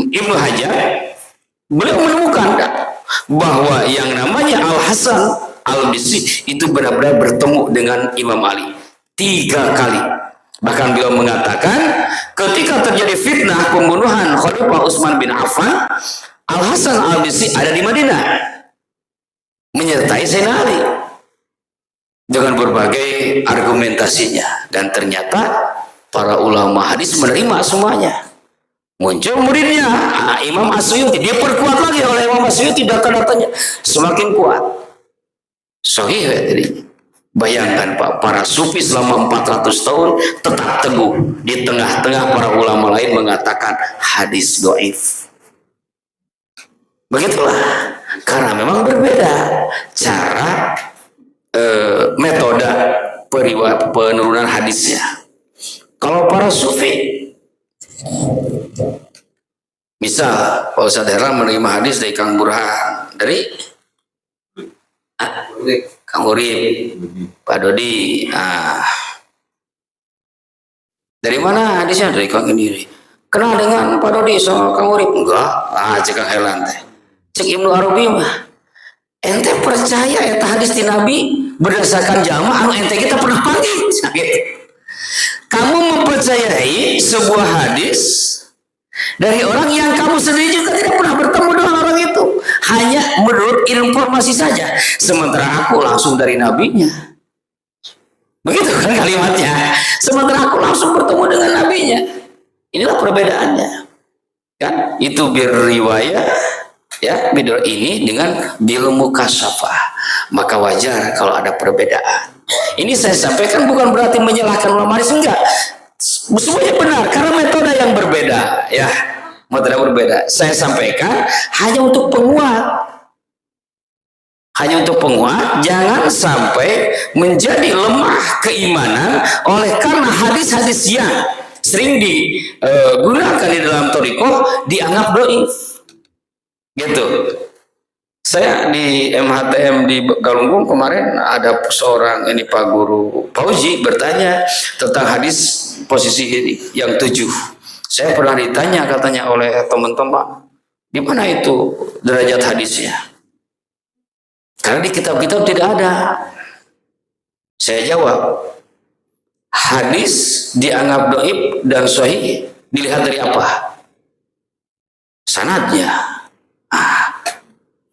Ibnu Hajar, beliau menemukan bahwa yang namanya Al-Hasan Al-Bisri itu benar-benar bertemu dengan Imam Ali 3 kali. Bahkan beliau mengatakan ketika terjadi fitnah pembunuhan Khalifah Utsman bin Affan, Al-Hasan Al-Bisri ada di Madinah menyertai Sayyidina Ali dengan berbagai argumentasinya, dan ternyata para ulama hadis menerima semuanya. Muncul muridnya Imam As-Suyuti, dia perkuat lagi oleh Imam As-Suyuti, data-datanya semakin kuat. Sahih jadi. Bayangkan Pak, para sufi selama 400 tahun tetap teguh di tengah-tengah para ulama lain mengatakan hadis dhaif. Begitulah, karena memang berbeda cara metode penurunan hadisnya. Kalau para sufi Misal Pak Ustadz Heran menerima hadis dari Kang Burhan, dari Kang Urip, Pak Dodi. Dari mana hadisnya? Dari Kang ini. Kenal dengan Pak Dodi soal Kang Urip? Enggak. Cek Kang Helan teh. Cek Ibnu Arabi mah. Ente percaya eta hadis di Nabi berdasarkan jamaah anu ente kita pernah panggil. Gitu. Kamu mempercayai sebuah hadis dari orang yang kamu sendiri juga tidak pernah bertemu dengan orang itu, hanya menurut informasi saja. Sementara aku langsung dari nabinya. Begitu kan kalimatnya. Sementara aku langsung bertemu dengan nabinya. Inilah perbedaannya. Kan? Itu riwayat ya, bidor ini dengan bil mukasyafah. Maka wajar kalau ada perbedaan. Ini saya sampaikan bukan berarti menyalahkan ulama hadis, enggak. Semuanya benar karena metode yang berbeda ya, metode berbeda. Saya sampaikan hanya untuk penguat, jangan sampai menjadi lemah keimanan oleh karena hadis-hadis yang sering digunakan di dalam thariqah dianggap dhaif gitu. Saya di MHTM di Galunggung kemarin ada seorang ini Pak Guru Fauzi bertanya tentang hadis posisi ini yang 7. Saya pernah ditanya katanya oleh teman-teman, di mana itu derajat hadisnya? Karena di kitab-kitab tidak ada. Saya jawab, hadis dianggap dhaif dan sahih dilihat dari apa? Sanadnya.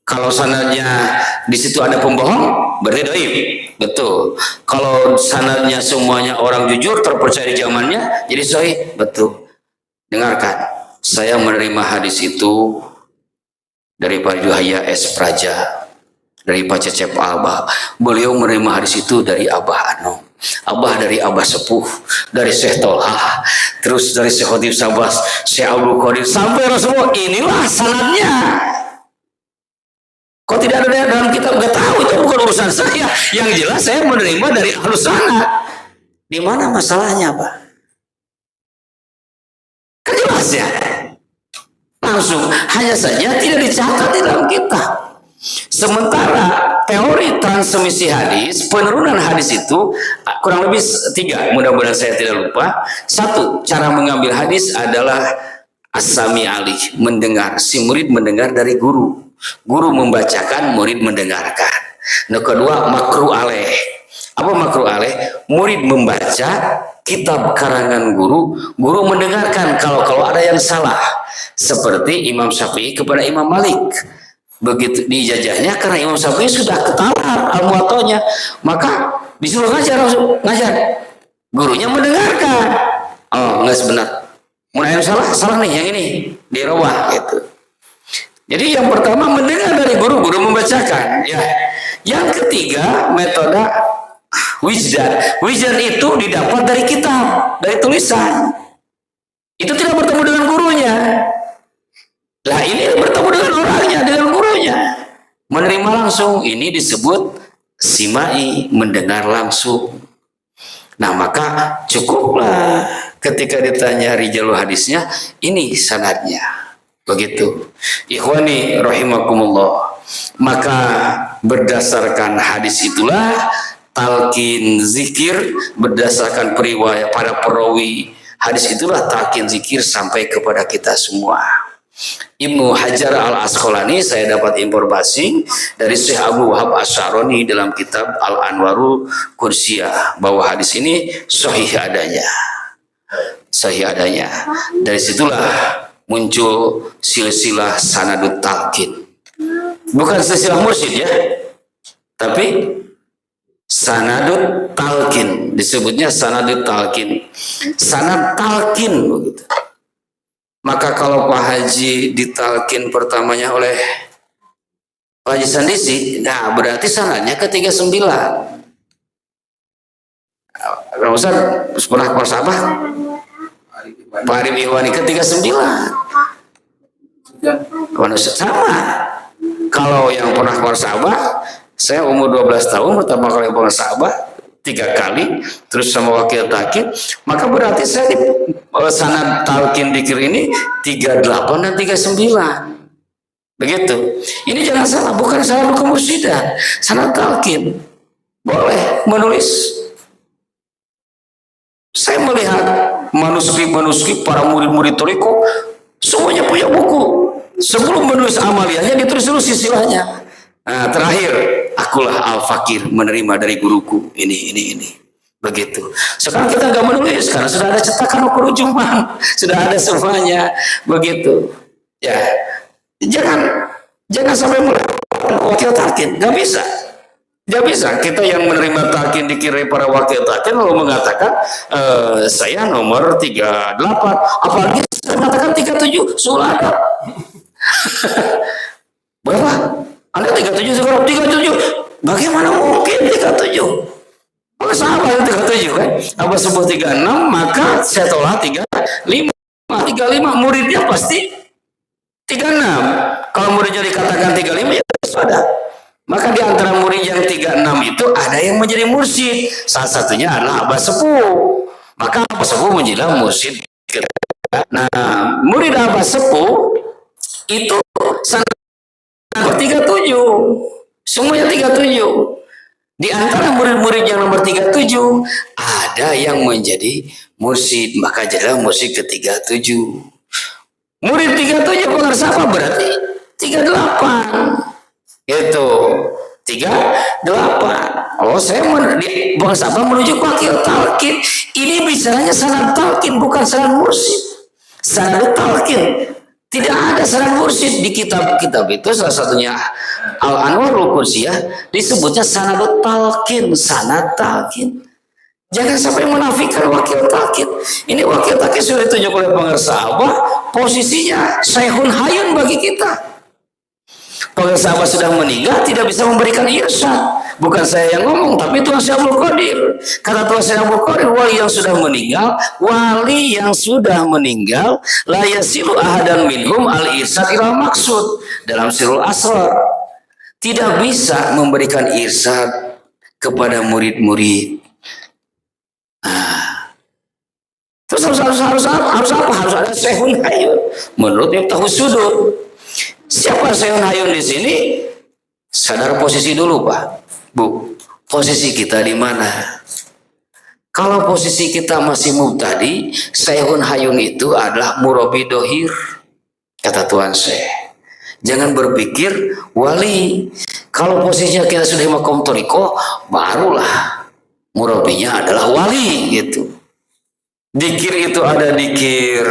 Kalau sanadnya di situ ada pembohong, berarti dhaif. Betul. Kalau sanadnya semuanya orang jujur, terpercaya di zamannya, jadi sahih. Betul. Dengarkan, saya menerima hadis itu dari Pak Juhaya S. Praja, dari Pak Cecep Abah. Beliau menerima hadis itu dari Abah Ano, Abah dari Abah Sepuh, dari Syekh Tolha, terus dari Syekh Khotib Sabas, Syekh Abdul Qadir, sampai Rasulullah. Inilah sanadnya. Kok tidak ada dalam kitab? Gak tahu, itu bukan urusan saya. Yang jelas saya menerima dari ahlus sanad. Di mana masalahnya, Pak? Kan jelas ya. Langsung, hanya saja tidak dicatat di dalam kitab. Sementara teori transmisi hadis, penurunan hadis itu kurang lebih 3. Mudah-mudahan saya tidak lupa. 1, cara mengambil hadis adalah as-sami alih, mendengar. Si murid mendengar dari guru. Guru membacakan, murid mendengarkan. Nah, kedua, makru aleh. Apa makru aleh? Murid membaca kitab karangan guru, guru mendengarkan kalau ada yang salah. Seperti Imam Syafi'i kepada Imam Malik. Begitu dijajahnya karena Imam Syafi'i sudah ketahuan al-muwatta'nya, maka disuruh ngajar. Gurunya mendengarkan. Oh, enggak sebenar. Mulai yang salah nih yang ini, dirubah gitu. Jadi yang pertama mendengar dari guru membacakan ya. Yang ketiga metode wijdan. Wijdan itu didapat dari kitab, dari tulisan. Itu tidak bertemu dengan gurunya. Lah ini bertemu dengan orangnya, dengan gurunya. Menerima langsung, ini disebut simai, mendengar langsung. Nah maka cukuplah ketika ditanya rijalul hadisnya, ini sanadnya. Begitu. Ikhwani rahimakumullah. Maka berdasarkan hadis itulah talqin zikir, berdasarkan periwayat para perawi hadis itulah talqin zikir sampai kepada kita semua. Ibnu Hajar al-Asqalani saya dapat informasi dari Syekh Abu Wahab Asy'arani dalam kitab Al-Anwarul Qudsiyah bahwa hadis ini sahih adanya. Sahih adanya. Dari situlah muncul silsilah sanadut talqin. Bukan silsilah mursyid ya, tapi sanadut talqin, disebutnya sanadut talqin. Sanad talqin begitu. Maka kalau Pak Haji ditalqin pertamanya oleh Pak Haji Sandisi, nah berarti sanadnya ke-39. Kalau Ustaz pernah kepada sahabat Pak Arif Ikhwani ke-39. Sama. Kalau yang pernah kepada sahabat, saya umur 12 tahun pertama kali pernah sahabat 3 kali, terus sama wakil takib, maka berarti saya sanad talqin dzikir ini 38 dan 39. Begitu. Ini jangan salah, bukan salah kemursyidan. Sanad talqin boleh menulis. Saya melihat manuskrip para murid-murid Toriko semuanya punya buku. Sebelum menulis amaliyahnya ditulis dulu silsilahnya. Nah, terakhir, akulah al-fakir menerima dari guruku ini. Begitu. Sekarang kita nggak menulis karena sudah ada cetakan ukur Juman, sudah ada semuanya. Begitu. Ya, jangan sampai melakukan wakil talqin. Nggak bisa. Kita yang menerima talqin dikira para wakil talqin lalu mengatakan saya nomor 38. Apalagi saya mengatakan 37 sulaka. Berapa? Anda 37 sekarang 37. Bagaimana mungkin 37? Oh, sama 37 kan? Apa sebut 36 maka saya tolak 35. 35 muridnya pasti 36. Kalau muridnya dikatakan 35 ya ada. Maka di antara murid yang 36 itu ada yang menjadi mursyid. Salah satunya adalah Abah Sepuh. Maka Abah Sepuh menjadi mursyid. Nah, murid Abah Sepuh itu sanad 37. Semuanya 37. Di antara murid-murid yang nomor 37 ada yang menjadi mursyid, maka jadilah mursyid ke-37. Murid 37 pengarsa apa berarti? 38. Itu 38. Oh, saya pengarsa apa menuju wakil talqin. Ini bicaranya sanad talqin bukan sanad mursyid. Sanad talqin. Tidak ada sanad mursyid di kitab-kitab itu, salah satunya Al-Anwarul Qudsiyah disebutnya sanad talqin. Jangan sampai menafikan wakil talqin. Ini wakil talqin sudah ditunjuk oleh pengarsa Abah, posisinya Syekhun Hayun bagi kita. Pengarsa Abah sudah meninggal, tidak bisa memberikan irsyad. Bukan saya yang ngomong, tapi Tuhan Syekh Abdul Qadir. Kata Tuhan Syekh Abdul Qadir, wali yang sudah meninggal, la yasilu ahadan minhum al-irsyad ila maksud. Dalam Sirrul Asrar, tidak bisa memberikan irsyad kepada murid-murid. Terus harus apa? Harus ada Syekhun Hayun. Menurut Miftahus Sudur. Siapa Syekhun Hayun di sini? Sadar posisi dulu, Pak. Bu, posisi kita di mana? Kalau posisi kita masih mubtadi, Syekhun Hayun itu adalah murabi dohir, kata Tuan Syekh. Jangan berpikir wali. Kalau posisinya kita sudah makom toriko, barulah murabinya adalah wali gitu. Dikir itu ada dikir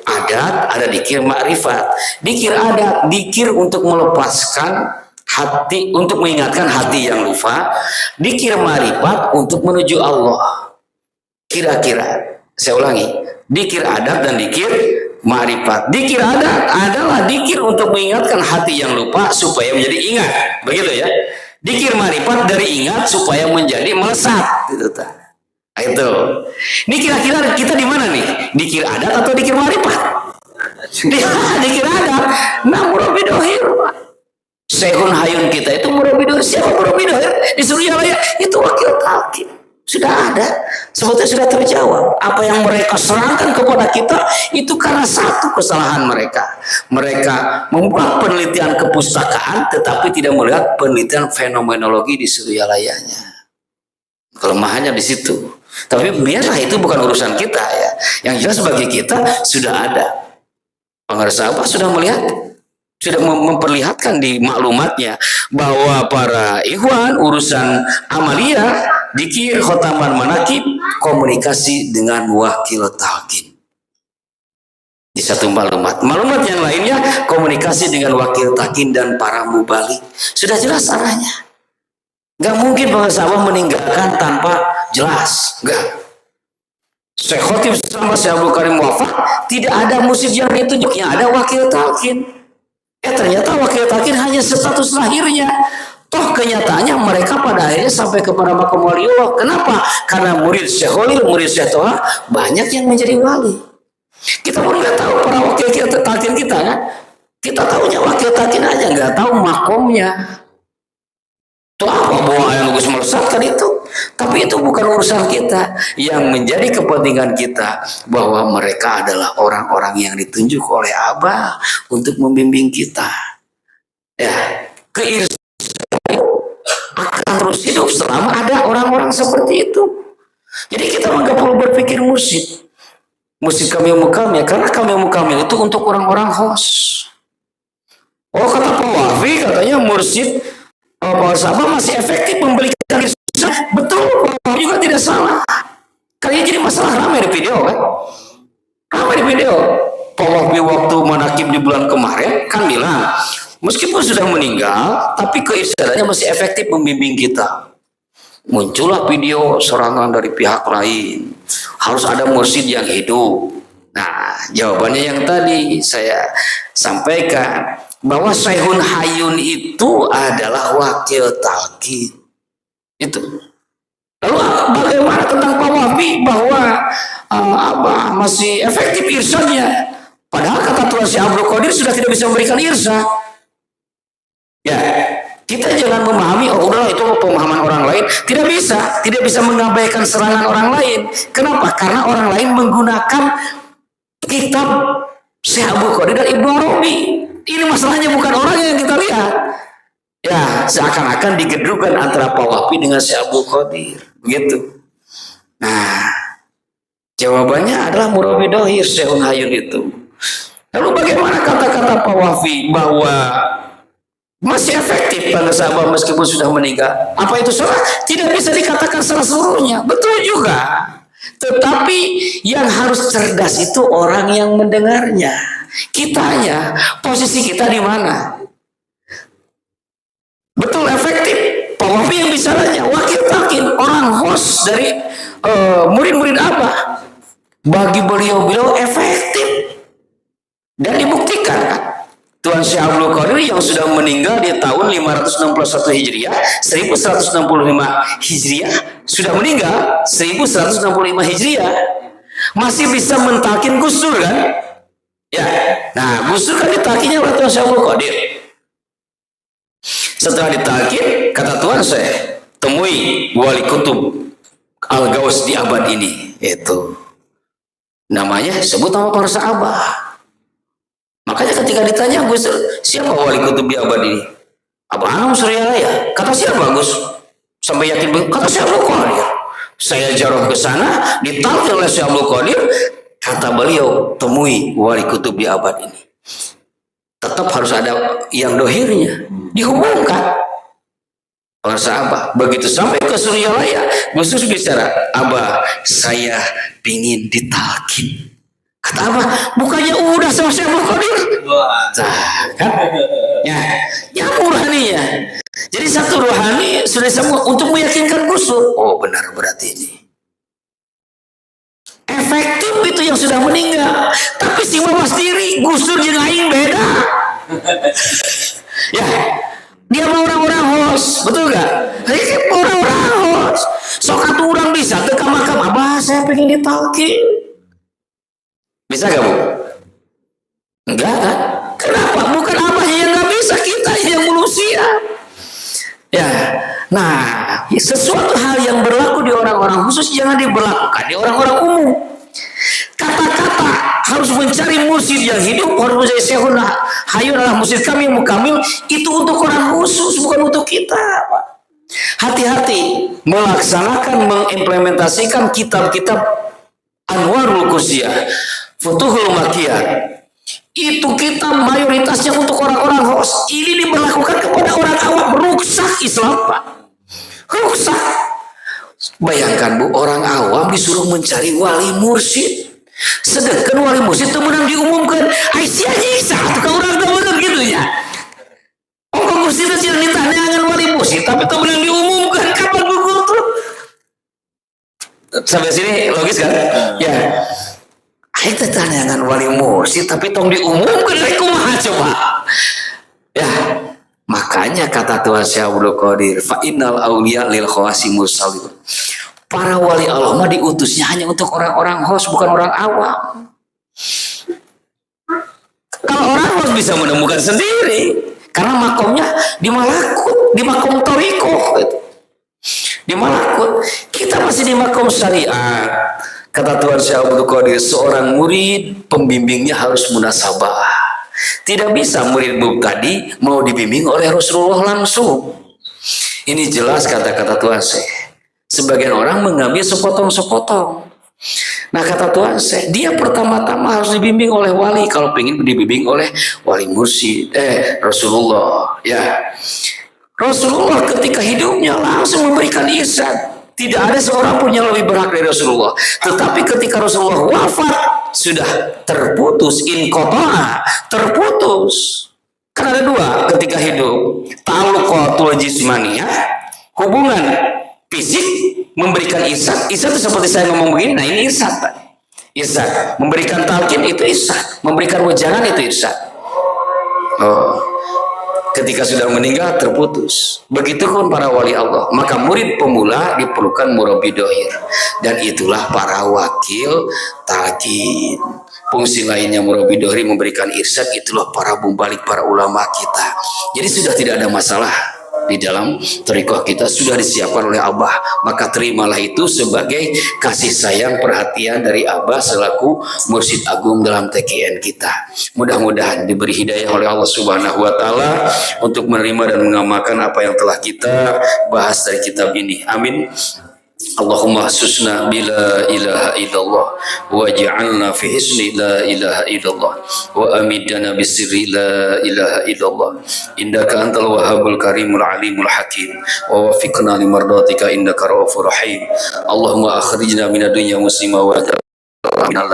adat, ada dikir makrifat. Dikir adat, dikir untuk melepaskan hati, untuk mengingatkan hati yang lupa. Dikir marifat untuk menuju Allah. Kira-kira saya ulangi, dikir adat dan dikir marifat. Dikir adat adalah dikir untuk mengingatkan hati yang lupa supaya menjadi ingat, begitu ya. Dikir marifat dari ingat supaya menjadi melesat, itu. Itu. Ini kira-kira kita di mana nih? Dikir adat atau dikir marifat? Dikir adat. Nah, murabi dohir, Pak. Syekhun Hayun kita itu murabi dohir. Siapa murabi dohir? Di Suryalaya itu wakil talqin. Sudah ada. Sebetulnya sudah terjawab. Apa yang mereka serahkan kepada kita itu karena satu kesalahan mereka. Mereka membuat penelitian kepustakaan tetapi tidak melihat penelitian fenomenologi di Suryalayanya. Kelemahannya di situ. Tapi biarlah, itu bukan urusan kita ya. Yang jelas bagi kita sudah ada. Pengarsa apa sudah melihat, sudah memperlihatkan di maklumatnya bahwa para ikhwan urusan amaliyah, dikir, khotaman manakib, komunikasi dengan wakil talqin. Di satu maklumat. Maklumat yang lainnya komunikasi dengan wakil talqin dan para mubalik. Sudah jelas arahnya. Gak mungkin pengarsa Abah meninggalkan tanpa jelas. Gak. Syekh Khotib sama Syekh Abdul Karim wafat, tidak ada musik yang ditunjuk, yang ada wakil talqin. Ternyata wakil talqin hanya status lahirnya. Toh kenyataannya mereka pada akhirnya sampai kepada makom waliullah. Kenapa? Karena murid Syekh Khalil, murid Syekh Toha banyak yang menjadi wali. Kita pun nggak tahu para wakil talqin kita kan. Kita tahunya wakil talqin aja, nggak tahu makomnya. Itu apa bawa yang bagus melesatkan itu? Tapi itu bukan urusan kita. Yang menjadi kepentingan kita bahwa mereka adalah orang-orang yang ditunjuk oleh Abah untuk membimbing kita. Ya, keirsadan akan terus hidup selama ada orang-orang seperti itu. Jadi kita nggak perlu berpikir mursyid kamil mukamil, karena kamil mukamil itu untuk orang-orang khos. Oh, kata Pak Wafi, katanya mursyid Pak Sabah masih efektif memberikan irsyad. Betul, juga tidak salah. Kayaknya jadi masalah ramai di video kan? Ramai di video. Pak Wafi waktu manakib di bulan kemarin kan bilang, meskipun sudah meninggal, tapi keirsadannya masih efektif membimbing kita. Muncullah video serangan dari pihak lain. Harus ada mursyid yang hidup. Nah, jawabannya yang tadi saya sampaikan, bahwa Syekhun Hayun itu adalah wakil talqin. Itu. Lalu bagaimana tentang Pak Wafi bahwa masih efektif irsyadnya? Padahal kata Tuan Syekh Abdul Qadir sudah tidak bisa memberikan irsyad. Ya, kita jangan memahami, oh udah itu pemahaman orang lain. Tidak bisa mengabaikan serangan orang lain. Kenapa? Karena orang lain menggunakan kitab Syekh Abdul Qadir dan Ibnu Arabi. Ini masalahnya bukan orang yang kita lihat. Ya, seakan-akan digedrukan antara Pak Wafi dengan Syekh Abdul Qadir. Begitu. Nah, jawabannya adalah Murabi Dohir Syekhun Hayun itu. Lalu bagaimana kata-kata Pak Wafi bahwa masih efektif pada sahabat meskipun sudah meninggal? Apa itu salah? Tidak bisa dikatakan salah seluruhnya. Betul juga. Tetapi yang harus cerdas itu orang yang mendengarnya. Kitanya, posisi kita di mana? Betul efektif. Pak Wafi yang bicaranya wakil talqin, orang host dari murid-murid apa? Bagi beliau efektif dan dibuktikan kan? Tuan Syekh Abdul Qadir yang sudah meninggal di tahun 561 Hijriah, 1165 Hijriah, sudah meninggal 1165 Hijriah, masih bisa mentalkin Gus Dur kan? Ya, nah Gus Dur kan ditalkinnya oleh Tuan Syekh Abdul Qadir. Setelah ditalkin, kata Tuan Syekh, temui Wali Kutub Al-Gaus di abad ini, itu namanya sebut nama para sahabat. Makanya ketika ditanya Gus, siapa Wali Kutub di abad ini? Abah Anam Suryalaya. Kata siapa Gus? Sampai yakin, kata Syekh Abdul Qadir. Saya jaroh ke sana, ditalkin oleh Syekh Abdul Qadir. Kata beliau, temui Wali Kutub di abad ini. Tetap harus ada yang dohirnya. Dihubungkan para sahabat. Begitu sampai ke Suryalaya, Gus Dur bicara, Abah, saya pingin ditalkin. Kata Abah, bukannya udah sama Syekh Abdul Qadir? Kan? Ya rohaninya. Jadi satu rohani sudah semua untuk meyakinkan Gus Dur. Oh benar berarti ini. Efektif itu yang sudah meninggal. Tapi si mama sendiri, Gus Dur jeung aing beda. Ya, dia mau orang-orang host, betul gak? Ini orang-orang host. Sok atuh urang bisa teu ka makam Abah, saya pengen ditalkin. Bisa gak Bu? Enggak kan? Kenapa? Bukan Abahnya yang gak bisa, kita yang belum siap. Ya, nah sesuatu hal yang berlaku di orang-orang khusus jangan diberlakukan di orang-orang umum. Kata-kata harus mencari mursyid yang hidup, harus mencari Syekhun Hayun adalah mursyid kamil mukamil, itu untuk orang khusus, bukan untuk kita. Hati-hati melaksanakan, mengimplementasikan kitab-kitab Anwarul Qusiyah, Futuhul Makiyah. Itu kita mayoritasnya untuk orang-orang host. Ini diberlakukan kepada orang awam. Rusak Islam Pak. Rusak. Bayangkan Bu, orang awam disuruh mencari wali mursyid. Sedangkan wali mursyid itu menang diumumkan. Aisyah aja satu orang teman gitu ya. Oh mursyid itu tidak ditanya dengan wali mursyid, tapi itu menang diumumkan. Kapan gugur tuh? Sampai sini logis kan? Ya. Kita tanya dengan wali mursyid tapi tong diumumkan dari kumaha coba. Ya, makanya kata Tuhan Syekh Abdul Qadir, fa innal auliya lil khawasimul salih. Para wali Allah mah diutusnya hanya untuk orang-orang khusus, bukan orang awam. Kalau orang harus bisa menemukan sendiri. Karena makomnya di malakut, di makom toriko, gitu. Di malakut. Kita masih di makom syariat. Kata Tuhan Syekh Abdul Qadir, seorang murid pembimbingnya harus munasabah. Tidak bisa murid mubtadi mau dibimbing oleh Rasulullah langsung. Ini jelas kata-kata Tuhan Syekh. Sebagian orang mengambil sepotong-sepotong. Nah kata Tuhan Syekh, dia pertama-tama harus dibimbing oleh wali kalau ingin dibimbing oleh wali mursyid, Rasulullah. Ya, Rasulullah ketika hidupnya langsung memberikan irsyad. Tidak ada seorang pun yang lebih berhak dari Rasulullah. Tetapi ketika Rasulullah wafat sudah terputus, inqata'a, terputus. Kan ada dua ketika hidup, ta'alluqatul jismaniyah, hubungan fisik memberikan irsyad. Irsyad itu seperti saya ngomong begini, nah ini irsyad, Pak. Irsyad, memberikan talqin itu irsyad, memberikan wejangan itu irsyad. Oh, ketika sudah meninggal terputus. Begitupun para wali Allah. Maka murid pemula diperlukan murabbi dohir, dan itulah para wakil talqin. Fungsi lainnya murabbi dohir memberikan irsyad, itulah para mumbalik, para ulama kita. Jadi sudah tidak ada masalah di dalam thariqah kita, sudah disiapkan oleh Abah, maka terimalah itu sebagai kasih sayang perhatian dari Abah selaku mursyid agung dalam TKN kita. Mudah-mudahan diberi hidayah oleh Allah Subhanahu wa taala untuk menerima dan mengamalkan apa yang telah kita bahas dari kitab ini. Amin. Allahumma susna bila ilaha illallah waj'alna fi hisni la ilaha illallah wa amidana bisirri la ilaha illallah indaka antal wahhabul karimul alimul hakim wa wafiqna limardatika innaka raufur rahim. Allahumma akhrijna minad dunya muslima wa minal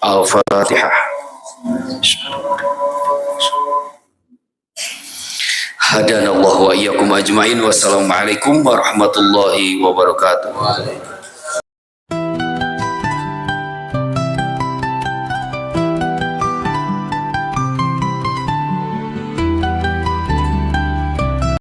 al-fatihah. Hadanallahu wa iyyakum ajma'in. Wassalamualaikum warahmatullahi wabarakatuh.